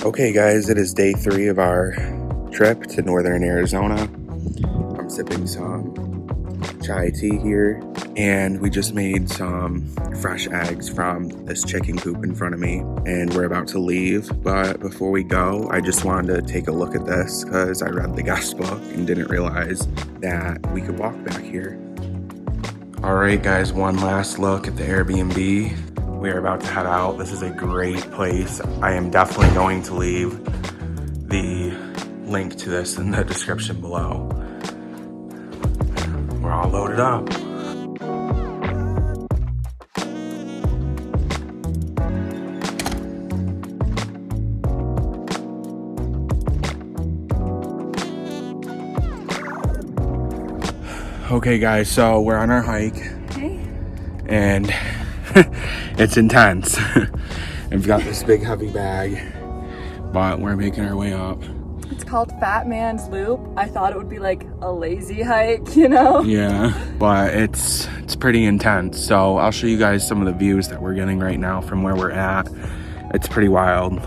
Okay guys, it is day 3 of our trip to northern Arizona. I'm sipping some chai tea here, and we just made some fresh eggs from this chicken coop in front of me, and we're about to leave. But before we go, I just wanted to take a look at this because I read the guest book and didn't realize that we could walk back here. Alright guys, one last look at the Airbnb. We are about to head out. This is a great place. I am definitely going to leave the link to this in the description below. We're all loaded up. Okay guys, so we're on our hike. Okay. And it's intense. I've got this big heavy bag, but we're making our way up. It's called Fatman's Loop. I thought it would be like a lazy hike, you know? Yeah, but it's pretty intense. So I'll show you guys some of the views that we're getting right now from where we're at. It's pretty wild.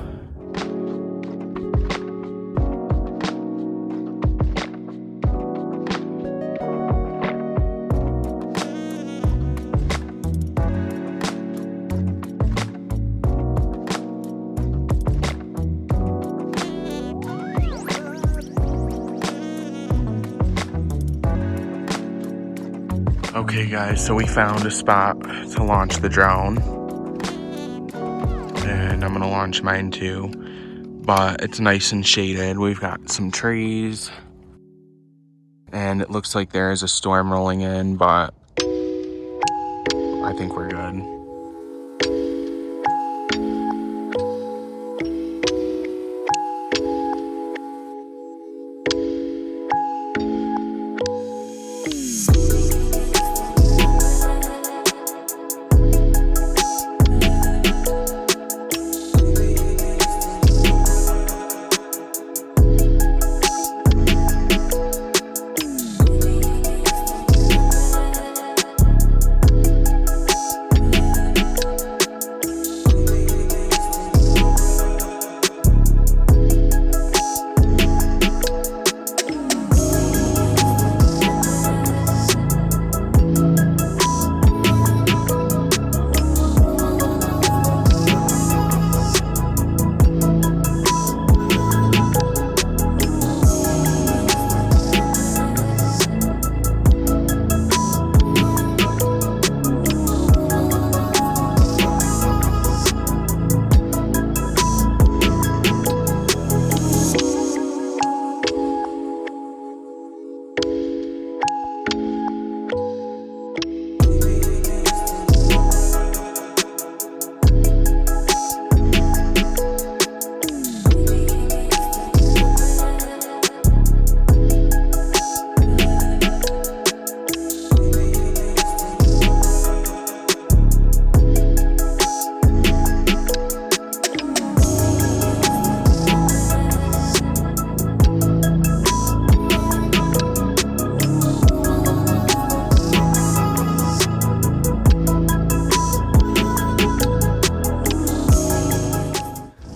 Okay guys, so we found a spot to launch the drone, and I'm gonna launch mine too, but it's nice and shaded. We've got some trees, and it looks like there is a storm rolling in, but I think we're good.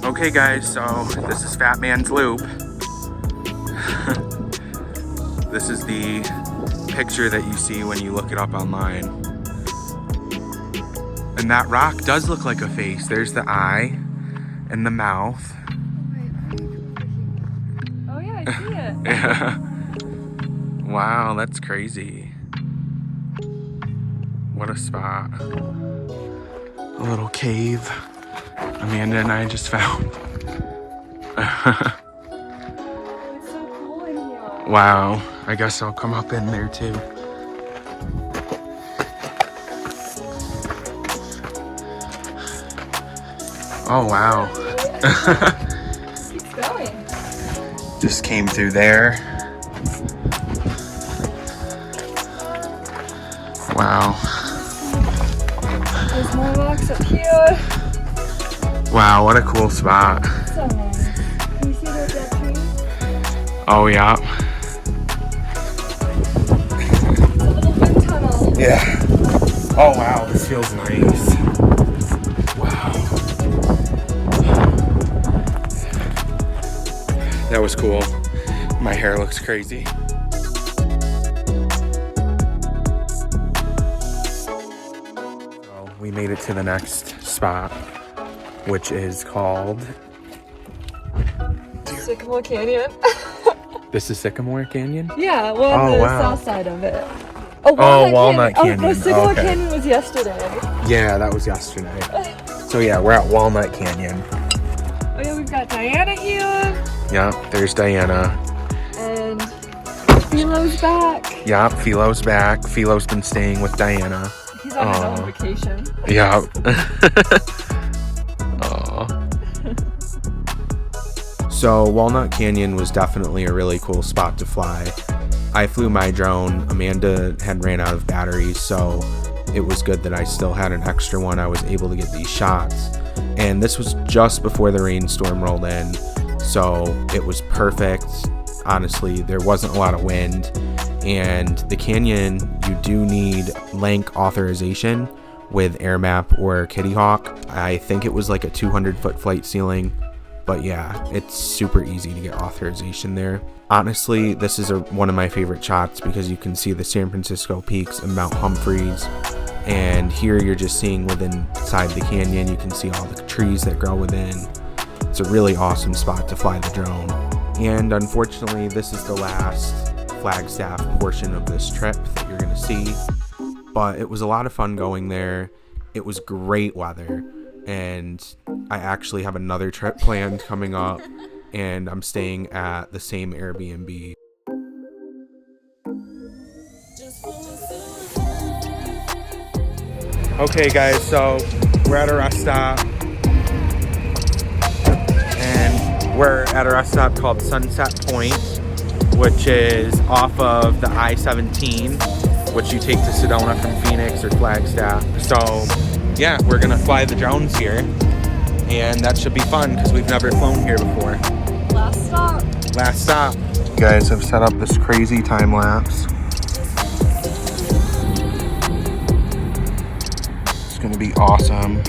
Okay guys, so this is Fatman's Loop. This is the picture that you see when you look it up online. And that rock does look like a face. There's the eye and the mouth. Oh yeah, I see it. Yeah. Wow, that's crazy. What a spot. A little cave Amanda and I just found. It's so cool in here. Wow, I guess I'll come up in there too. Oh, wow. Keeps going. Just came through there. Wow. There's more rocks up here. Wow, what a cool spot. So nice. Can you see that tree? Oh, yeah. It's a little wind tunnel. Yeah. Oh, wow, this feels nice. Wow. That was cool. My hair looks crazy. So we made it to the next spot, which is called... Sycamore Canyon. This is Sycamore Canyon? Yeah, we're on the south side of it. Oh, Walnut Canyon. Oh, no, Sycamore Okay. Canyon was yesterday. Yeah, that was yesterday. So yeah, we're at Walnut Canyon. Oh yeah, we've got Diana here. Yeah, there's Diana. And Philo's back. Yeah, Philo's back. Philo's been staying with Diana. He's on his own vacation. Yeah. So Walnut Canyon was definitely a really cool spot to fly. I flew my drone. Amanda had ran out of batteries, so it was good that I still had an extra one. I was able to get these shots. And this was just before the rainstorm rolled in, so it was perfect. Honestly, there wasn't a lot of wind. And the canyon, you do need link authorization with AirMap or Kitty Hawk. I think it was like a 200-foot flight ceiling. But yeah, it's super easy to get authorization there. Honestly, this is one of my favorite shots because you can see the San Francisco peaks and Mount Humphreys. And here you're just seeing inside the canyon. You can see all the trees that grow within. It's a really awesome spot to fly the drone. And unfortunately, this is the last Flagstaff portion of this trip that you're going to see. But it was a lot of fun going there. It was great weather. And I actually have another trip planned coming up, and I'm staying at the same Airbnb. Okay guys, so we're at a rest stop, and we're at a rest stop called Sunset Point, which is off of the I-17, which you take to Sedona from Phoenix or Flagstaff. So yeah, we're gonna fly the drones here, and that should be fun because we've never flown here before. Last stop. Last stop. You guys have set up this crazy time lapse. It's gonna be awesome.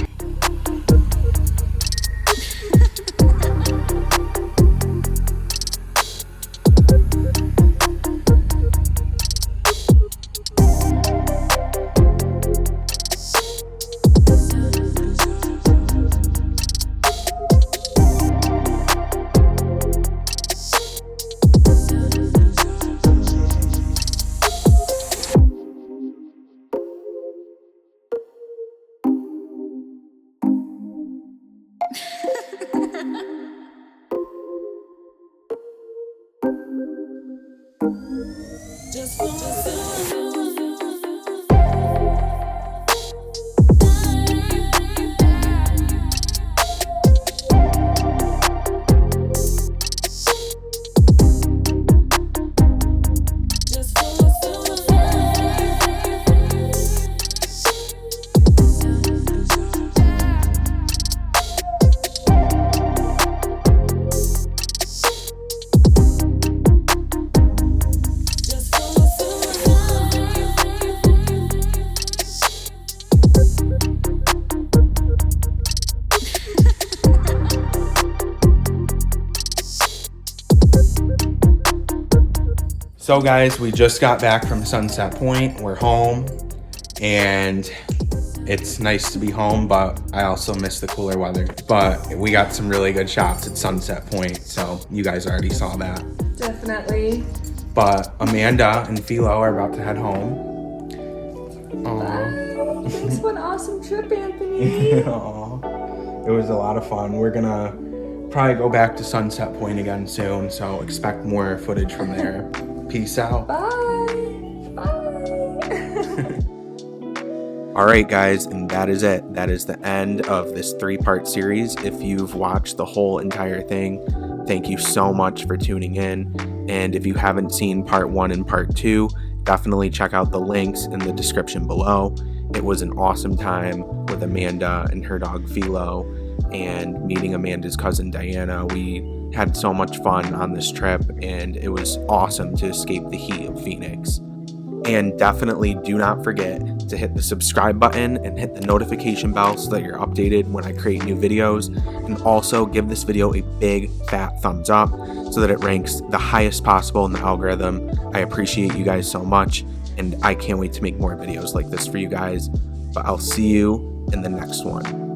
So guys, we just got back from Sunset Point. We're home, and it's nice to be home, but I also miss the cooler weather. But we got some really good shots at Sunset Point, so you guys already saw that. Definitely. But Amanda and Filo are about to head home. Bye. Thanks for an awesome trip, Anthony. It was a lot of fun. We're gonna probably go back to Sunset Point again soon, so expect more footage from there. Peace out. Bye. Bye. All right, guys, and that is it. That is the end of this 3-part series. If you've watched the whole entire thing, thank you so much for tuning in. And if you haven't seen part 1 and part 2, definitely check out the links in the description below. It was an awesome time with Amanda and her dog Filo, and meeting Amanda's cousin Diana. We had so much fun on this trip, and it was awesome to escape the heat of Phoenix. And definitely do not forget to hit the subscribe button and hit the notification bell so that you're updated when I create new videos. And also give this video a big fat thumbs up so that it ranks the highest possible in the algorithm. I appreciate you guys so much, and I can't wait to make more videos like this for you guys. But I'll see you in the next one.